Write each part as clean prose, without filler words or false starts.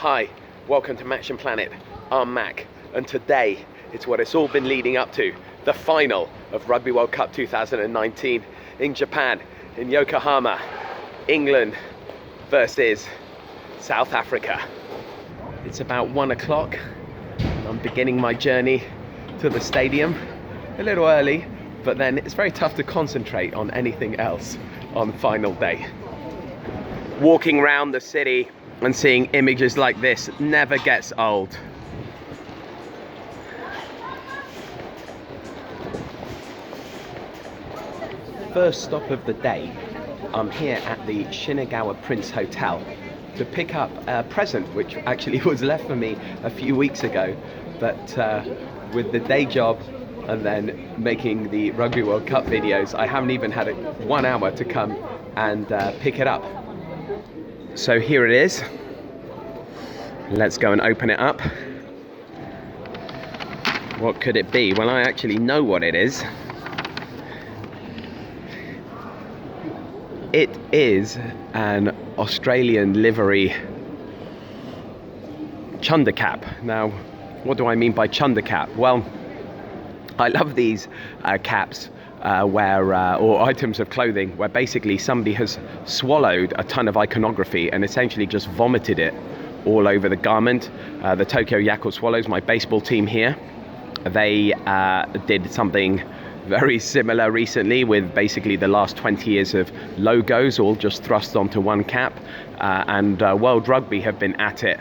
Hi, welcome to Match & Planet. I'm Mac, and today it's what it's all been leading up to, the final of Rugby World Cup 2019 in Japan, in Yokohama, England versus South Africa. It's about 1 o'clock. I'm beginning my journey to the stadium a little early, but then it's very tough to concentrate on anything else on final day. Walking around the city and seeing images like this never gets old. First stop of the day, I'm here at the Shinagawa Prince Hotel to pick up a present which actually was left for me a few weeks ago, but with the day job and then making the Rugby World Cup videos, I haven't even had 1 hour to come and pick it up. So here it is. Let's go and open it up. What could it be? Well, I actually know what it is. It is an Australian livery chunder cap. Now, what do I mean by chunder cap? Well, I love these caps or items of clothing where basically somebody has swallowed a ton of iconography and essentially just vomited it all over the garment. The Tokyo Yakult Swallows, my baseball team here, they did something very similar recently with basically the last 20 years of logos all just thrust onto one cap, and World Rugby have been at it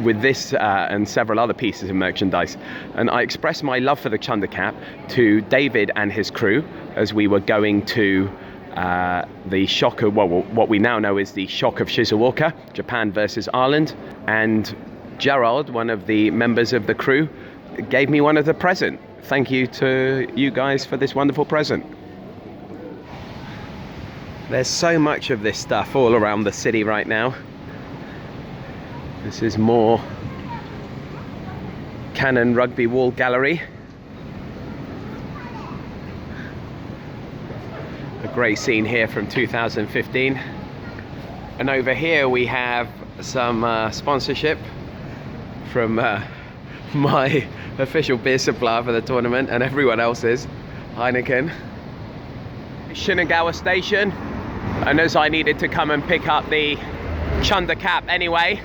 with this and several other pieces of merchandise. And I expressed my love for the chunder cap to David and his crew as we were going to the shock of, well, what we now know is the shock of Shizuoka, Japan versus Ireland. And Gerald, one of the members of the crew, gave me one as a present. Thank you to you guys for this wonderful present. There's so much of this stuff all around the city right now. This is more Canon Rugby Wall Gallery. A great scene here from 2015. And over here we have some sponsorship from my official beer supplier for the tournament and everyone else's, Heineken. Shinagawa Station. And as I needed to come and pick up the chunder cap anyway,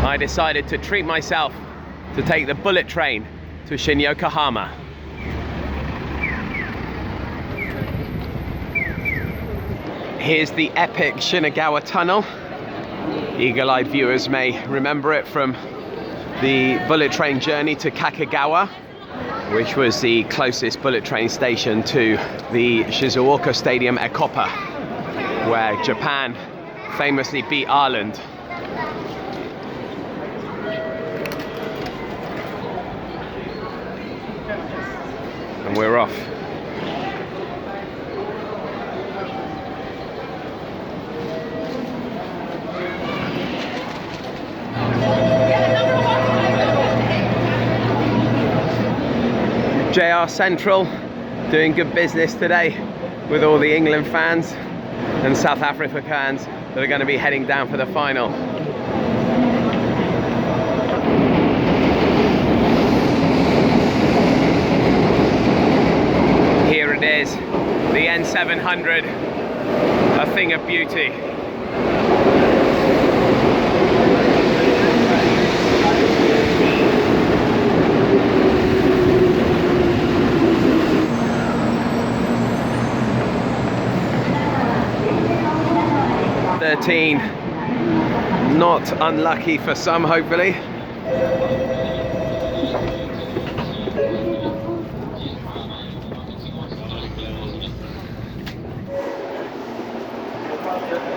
I decided to treat myself to take the bullet train to Yokohama. Here's the epic Shinagawa Tunnel. Eagle-eyed viewers may remember it from the bullet train journey to Kakagawa, which was the closest bullet train station to the Shizuoka Stadium Ekopa, where Japan famously beat Ireland. And we're off. JR Central doing good business today with all the England fans and South Africa fans that are going to be heading down for the final. Here it is, the N700, a thing of beauty. Not unlucky for some, hopefully.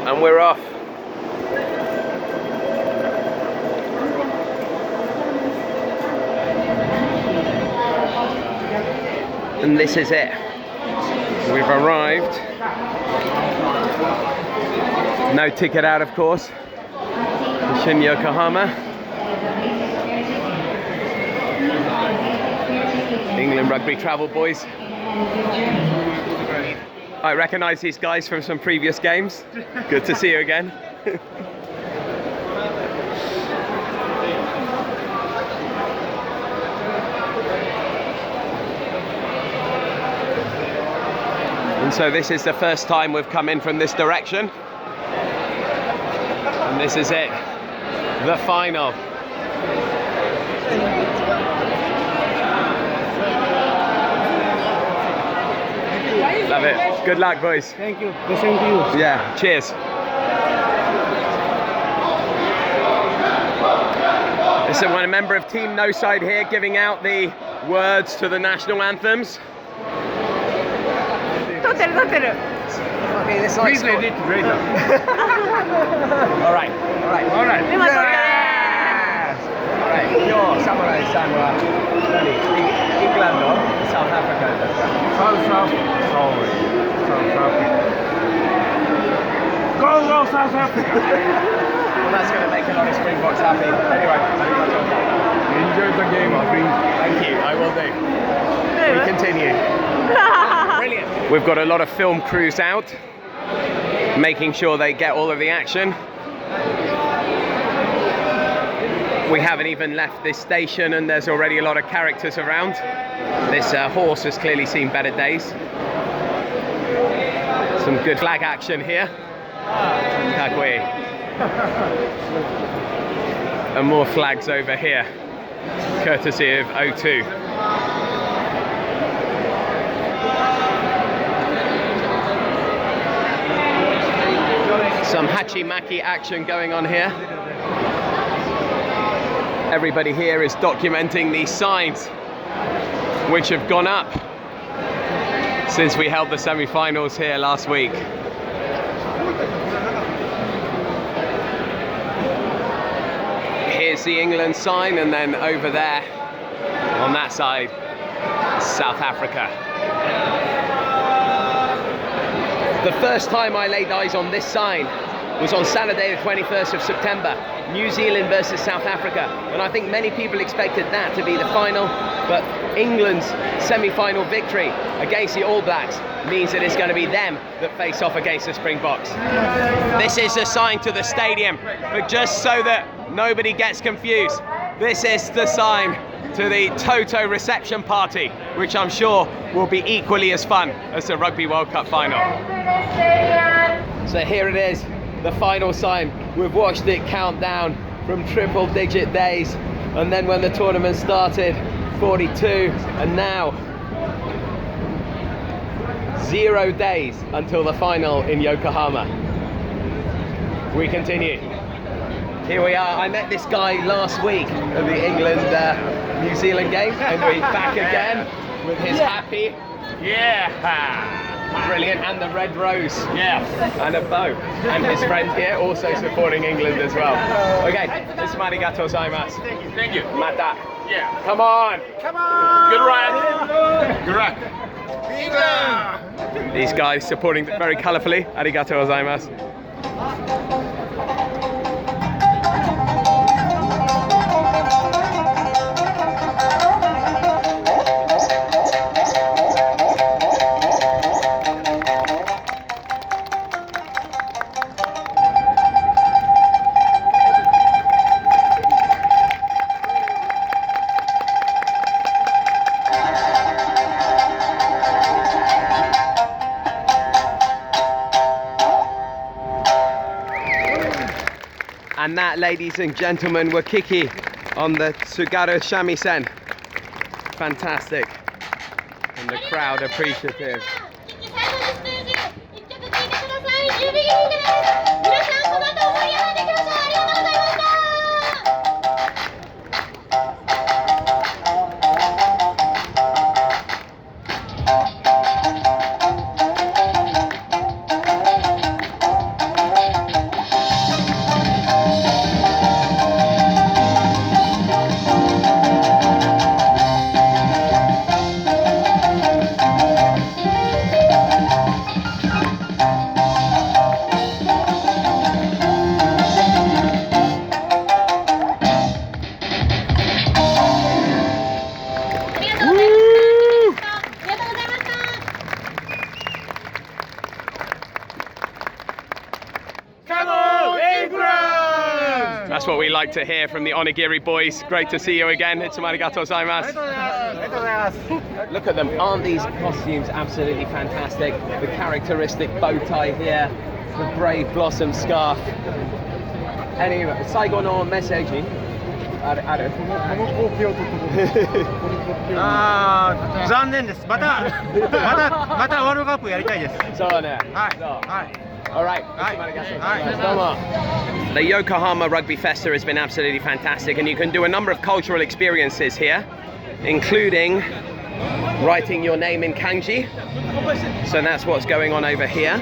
And we're off. And this is it. We've arrived. No ticket out, of course. In Yokohama. England Rugby Travel Boys. I recognise these guys from some previous games. Good to see you again. And so this is the first time we've come in from this direction. And this is it, the final. Love it. Good luck, boys. Thank you. The same to you. Yeah, cheers. Listen, when a member of Team No Side here giving out the words to the national anthems. Okay, this is Please let it later. All right. Alright. Yes! All right. 今日サムライさんは何？イングランド、サウスアフリカだった。Go South Africa! Well, that's going to make a lot of Springboks happy. Anyway, Enjoy the game, I think. thank you. I will do. We continue. Brilliant. We've got a lot of film crews out, making sure they get all of the action. We haven't even left this station and there's already a lot of characters around. This horse has clearly seen better days. Some good flag action here. Kagwe. And more flags over here, courtesy of O2. Some hachi-maki action going on here. Everybody here is documenting these signs which have gone up since we held the semi-finals here last week. Here's the England sign, and then over there on that side, South Africa. The first time I laid eyes on this sign was on Saturday the 21st of September, New Zealand versus South Africa, and I think many people expected that to be the final, but England's semi-final victory against the All Blacks means that it's going to be them that face off against the Springboks. This is a sign to the stadium, but just so that nobody gets confused, this is the sign to the Toto reception party, which I'm sure will be equally as fun as the Rugby World Cup final. So here it is, the final sign. We've watched it count down from triple-digit days, and then when the tournament started, 42, and now 0 days until the final in Yokohama. We continue. Here we are. I met this guy last week at the England-New Zealand game, and we're back again with his happy, brilliant, and the red rose, and a bow, and his friend here also supporting England as well. Okay, this is arigatou gozaimasu. Thank you. Mata. Yeah. Come on. Come on! Good ride. Good ride. England! These guys supporting very colourfully. Arigatou gozaimasu. And that, ladies and gentlemen, were Kiki on the Tsugaru shamisen. Fantastic. And the crowd appreciative. That's what we like to hear from the Onigiri boys. Great to see you again. It's arigatou gozaimasu. Look at them. Aren't these costumes absolutely fantastic? The characteristic bow tie here, the brave blossom scarf. Anyway, 最後のメッセージある残念です。またワールドカップやりたいです。そうね。はい。Alright. The Yokohama Rugby Festa has been absolutely fantastic, and you can do a number of cultural experiences here, including writing your name in kanji. So that's what's going on over here.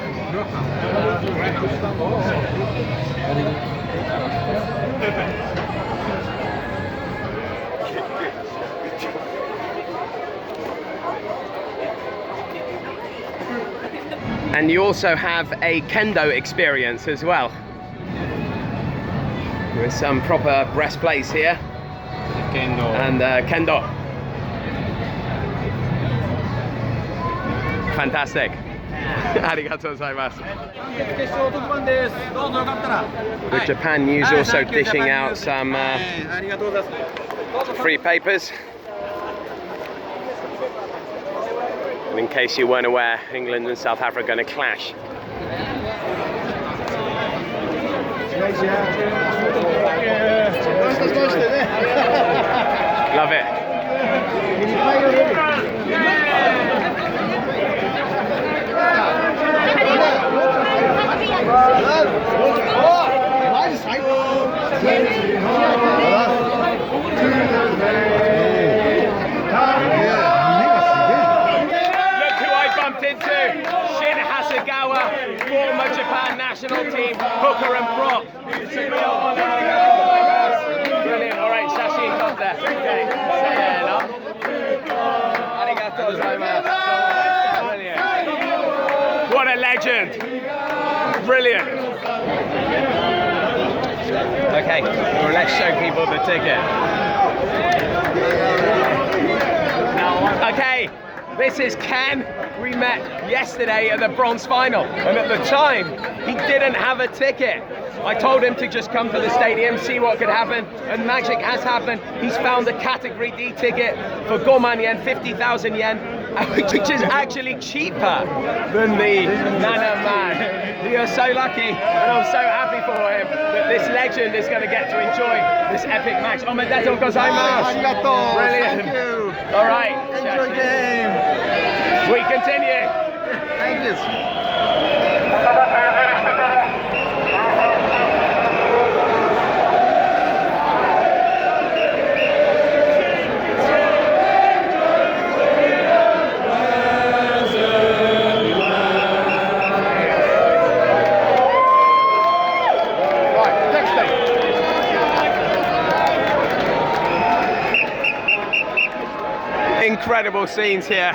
And you also have a kendo experience as well, with some proper breastplates here. Kendo. And kendo. Fantastic. ありがとうございます。The Japan news also dishing out some free papers. And in case you weren't aware, England and South Africa are going to clash. Love it. Former Japan national team, hooker and prop. Brilliant. All right, Shashin got there. Okay. Arigatou gozaimasu. Brilliant. What a legend. Brilliant. Okay, well, let's show people the ticket. Okay, this is Ken. We met yesterday at the bronze final, and at the time he didn't have a ticket. I told him to just come to the stadium, see what could happen, and magic has happened. He's found a category D ticket for 5 man yen, 50,000 yen, which is actually cheaper than the Nana man. We are so lucky, and I'm so happy for him that this legend is going to get to enjoy this epic match. Omedetou gozaimasu. Arigato. Brilliant. Thank you. All right. Enjoy game. We continue. Thank you. Incredible scenes here.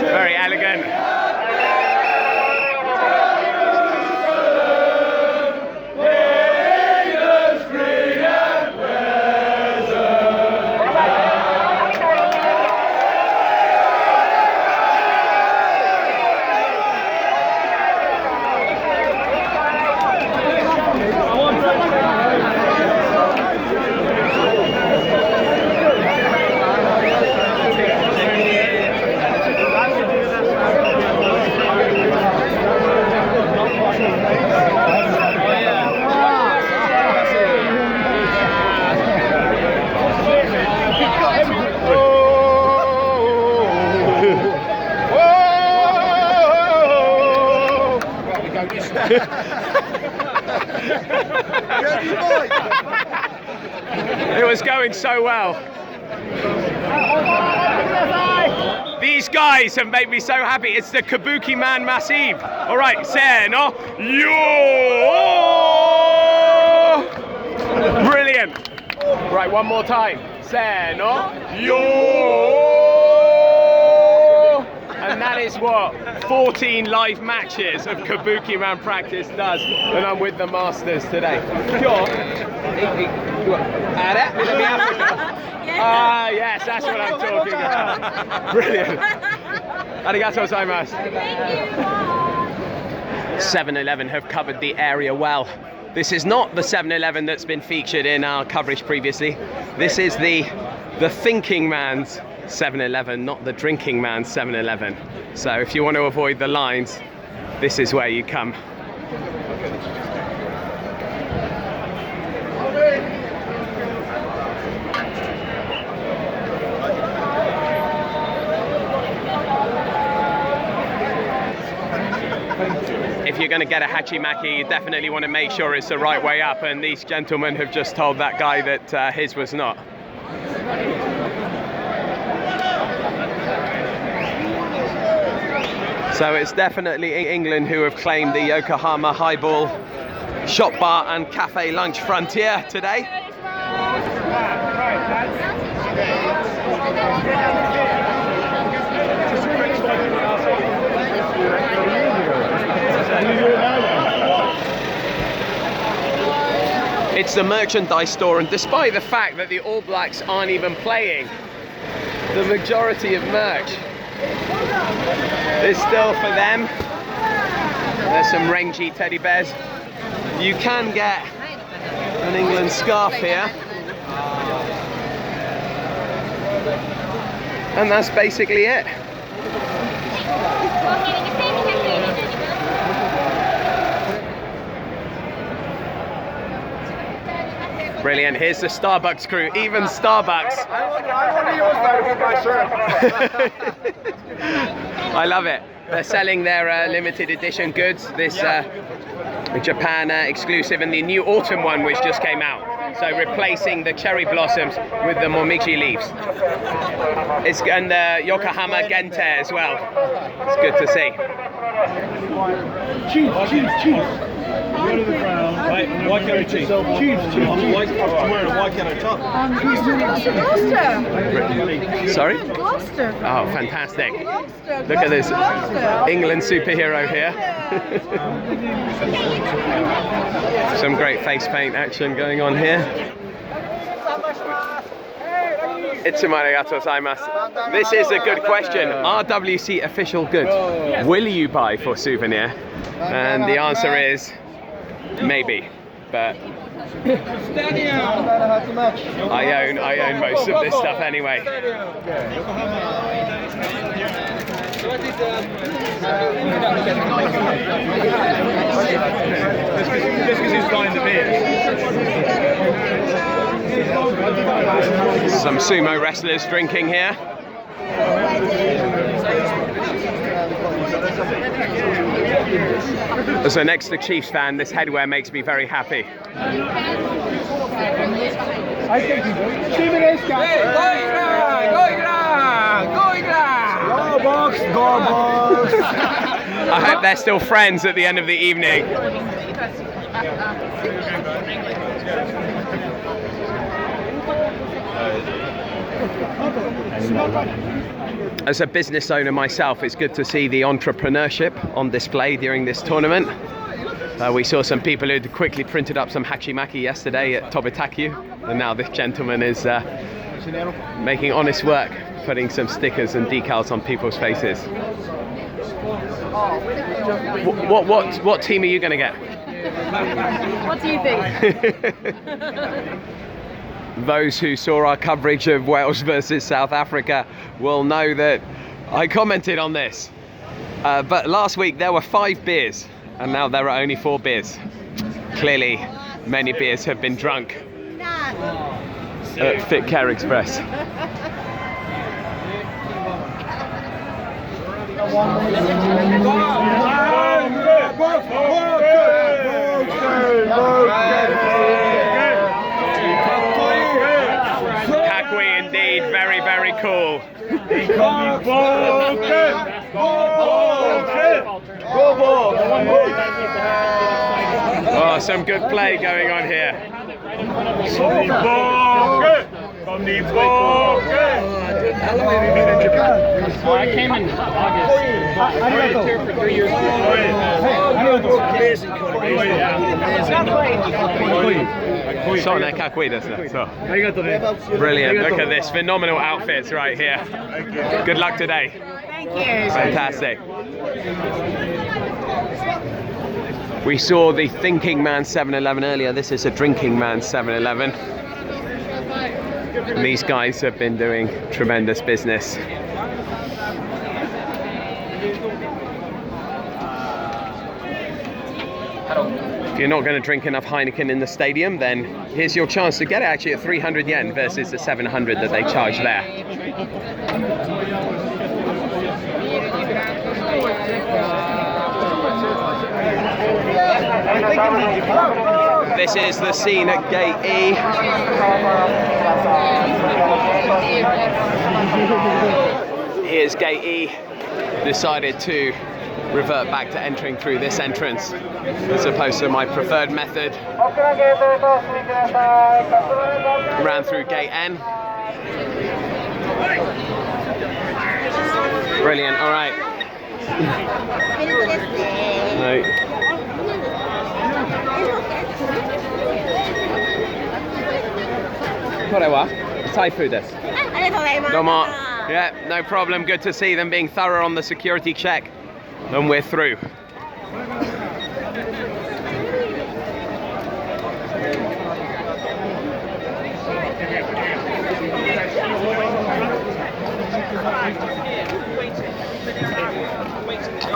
Very elegant. It was going so well. These guys have made me so happy. It's the Kabuki Man Massive. All right, se no, yo! Brilliant. Right, one more time. Se no, yo! That is what 14 live matches of Kabuki Man practice does, and I'm with the masters today. Ah, yes, that's what I'm talking about. Brilliant. Arigatou gozaimasu. 7-Eleven have covered the area well. This is not the 7-Eleven that's been featured in our coverage previously. This is the thinking man's 7-Eleven, not the drinking man's 7-Eleven. So if you want to avoid the lines, this is where you come. If you're going to get a hachimaki, you definitely want to make sure it's the right way up, and these gentlemen have just told that guy that his was not. So it's definitely England who have claimed the Yokohama highball shop bar and cafe lunch frontier today. It's the merchandise store, and despite the fact that the All Blacks aren't even playing, the majority of merch is still for them. There's some Renji teddy bears. You can get an England scarf here. And that's basically it. Brilliant. Here's the Starbucks crew. Even Starbucks. I want to use that with my shirt. I love it. They're selling their limited edition goods. This Japan exclusive, and the new autumn one which just came out. So replacing the cherry blossoms with the momiji leaves. It's and the Yokohama gente as well. It's good to see. Cheese. Go to the ground. Why can't I cheese? Cheese. Why can't I talk? Gloucester. Sorry? Gloucester. Oh, fantastic. Gloucester. Look at this Gloucester. England superhero here. Some great face paint action going on here. This is a good question. RWC official goods. Will you buy for souvenir? And the answer is maybe, but I own most of this stuff anyway. Some sumo wrestlers drinking here. So next to Chiefs fan, this headwear makes me very happy. I hope they're still friends at the end of the evening. As a business owner myself, it's good to see the entrepreneurship on display during this tournament. We saw some people who'd quickly printed up some hachimaki yesterday at Tobitaku, and now this gentleman is making honest work, putting some stickers and decals on people's faces. What team are you going to get? What do you think? Those who saw our coverage of Wales versus South Africa will know that I commented on this. But last week there were 5 beers, and now there are only 4 beers. Clearly, many beers have been drunk at Fit Care Express. Kakui indeed, very, very cool. Oh, some good play going on here. I came in August. I worked here for 3 years. Brilliant. Look at this. Phenomenal outfits right here. Good luck today. Thank you. Fantastic. We saw the Thinking Man 7-Eleven earlier. This is a Drinking Man 7-Eleven. And these guys have been doing tremendous business. If you're not going to drink enough Heineken in the stadium, then here's your chance to get it actually at 300 yen versus the 700 that they charge there. This is the scene at Gate E. Here's Gate E. Decided to revert back to entering through this entrance as opposed to my preferred method. Ran through Gate N. Brilliant, all right. No. これはタイ風です。ありがとうございます。どうも。Yeah, no problem. Good to see them being thorough on the security check. And we're through.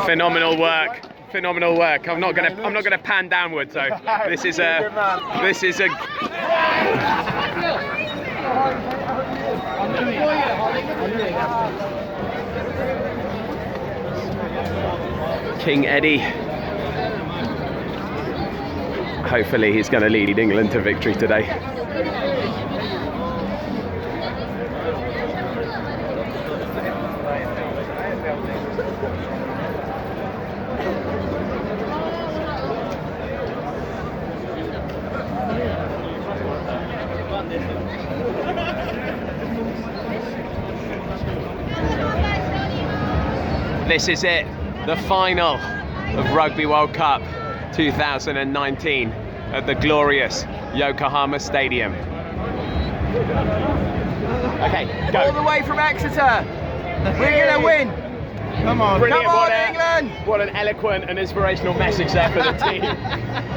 Phenomenal work. Phenomenal work. I'm not gonna pan downward, so this is a King Eddie. Hopefully he's going to lead England to victory today. This is it, the final of Rugby World Cup 2019 at the glorious Yokohama Stadium. Okay, go. All the way from Exeter. We're going to win. Come on. Brilliant. Come on, England. What an eloquent and inspirational message there for the team.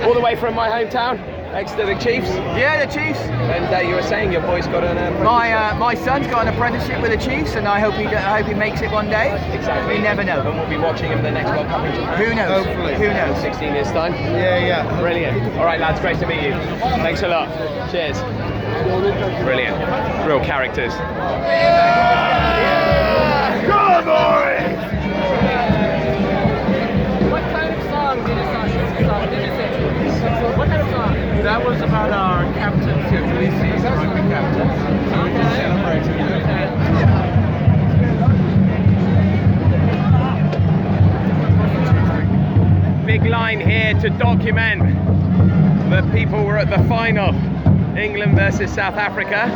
All the way from my hometown, Exeter, the Chiefs. Yeah, the Chiefs. And you were saying your boy's got an apprenticeship. My son's got an apprenticeship with the Chiefs, and I hope he makes it one day. Exactly. We never know. And we'll be watching him the next World Cup. Who knows? Hopefully. Who knows? 16 years time. Yeah. Brilliant. All right, lads, great to meet you. Thanks a lot. Cheers. Brilliant. Real characters. Go, boys! What kind of song did you sing? What kind of song? That was about our captain, Felice's rugby captain. Big line here to document that people were at the final, England versus South Africa.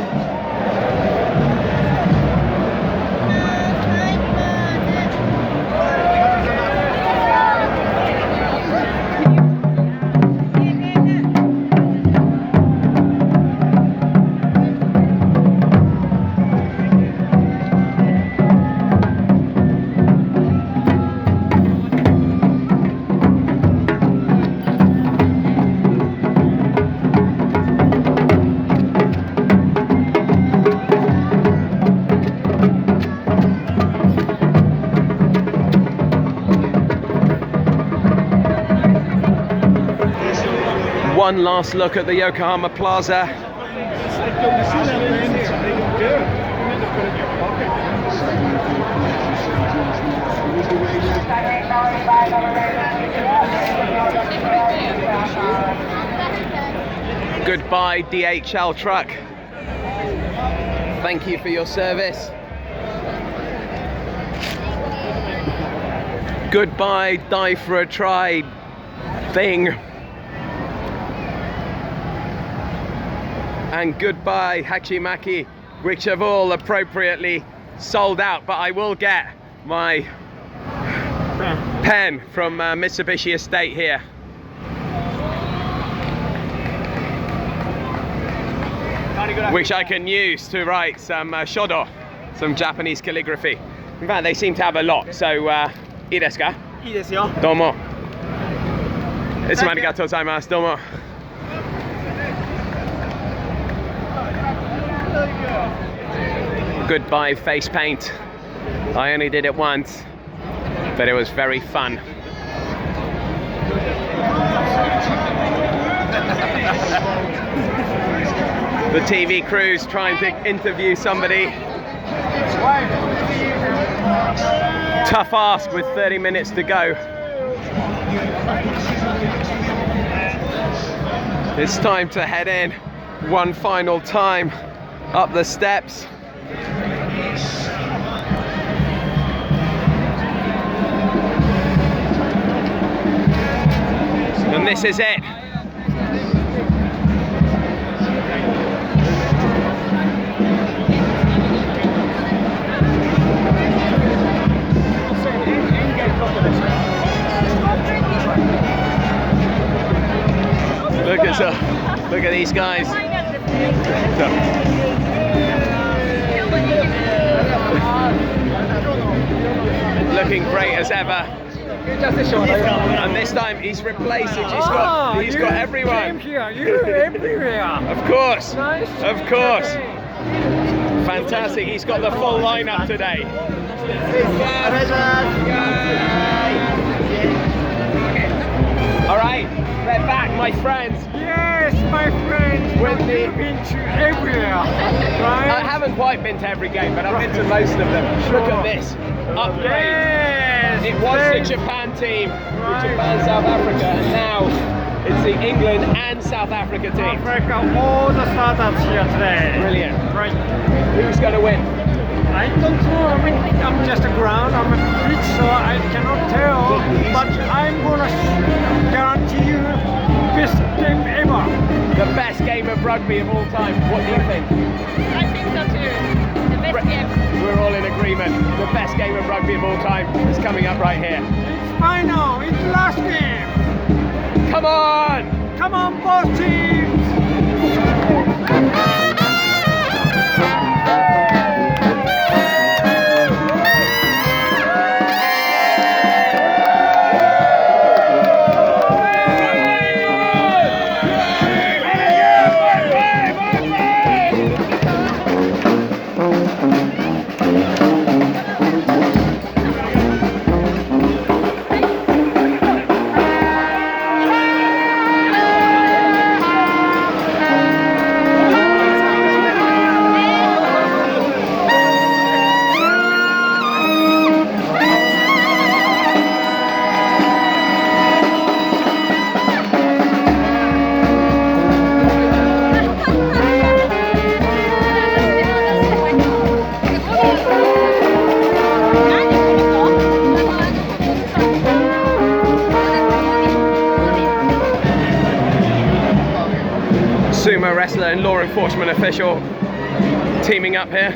One last look at the Yokohama Plaza. Goodbye, DHL truck. Thank you for your service. Goodbye, die for a try thing. And goodbye, Hachimaki which have all appropriately sold out, but I will get my pen from Mitsubishi Estate here. Which I can use to write some shodo, some Japanese calligraphy. In fact, they seem to have a lot, so いいですか? いいですよ。どうも。いつもありがとうございます。どうも。Goodbye face paint. I only did it once, but it was very fun. The TV crew's trying to interview somebody. Tough ask with 30 minutes to go. It's time to head in one final time up the steps. And this is it. Look at these guys. Looking great as ever. And this time he's replaced it. He's got everyone. You're everywhere. Of course. Nice. Of course. Fantastic. He's got the full lineup today. All right, we're back, my friends. Yes, my friend. With the- You've been to everywhere, right? I haven't quite been to every game, but I've been to most of them. Look at this upgrade. Yes. It was the Japan team, Japan, South Africa, and now it's the England and South Africa team. Africa, all the startups here today. Brilliant. Right. Who's going to win? I don't know. I mean, I'm just a ground. I'm a pitch, so I cannot tell. But I'm gonna guarantee you best game ever. The best game of rugby of all time. What do you think? I think so too. The best game. We're all in agreement. The best game of rugby of all time is coming up right here. It's final. It's the last game. Come on! Come on, both teams. Sumo wrestler and law enforcement official teaming up here.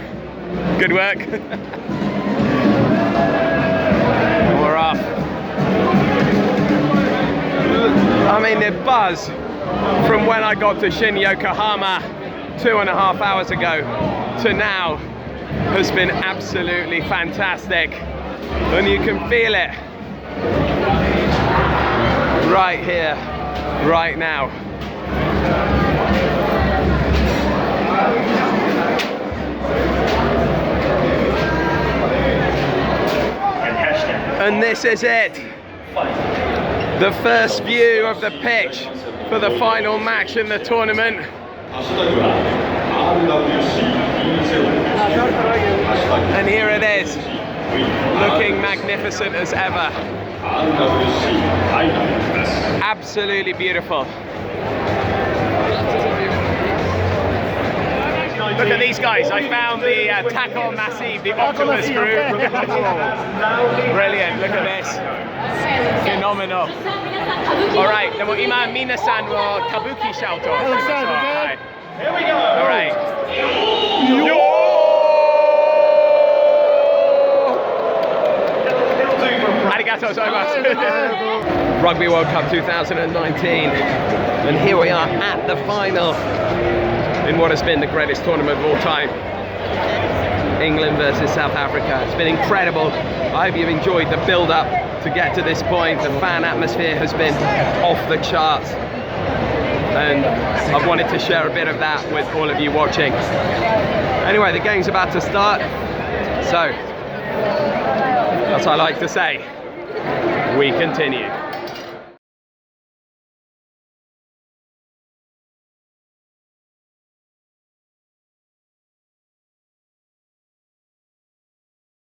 Good work. We're off. I mean, the buzz from when I got to Shin Yokohama 2.5 hours ago to now has been absolutely fantastic. And you can feel it right here, right now. And this is it. The first view of the pitch for the final match in the tournament. And here it is, looking magnificent as ever. Absolutely beautiful. Look at these guys. I found the Tackle Massive, the Oculus group. Brilliant. Look at this. Phenomenal. All right. でも今皆さんは歌舞伎シャウト。Here we go. All right. Arigato so much. Rugby World Cup 2019. And here we are at the final in what has been the greatest tournament of all time. England versus South Africa. It's been incredible. I hope you've enjoyed the build-up to get to this point. The fan atmosphere has been off the charts. And I've wanted to share a bit of that with all of you watching. Anyway, the game's about to start. So, as I like to say, we continue.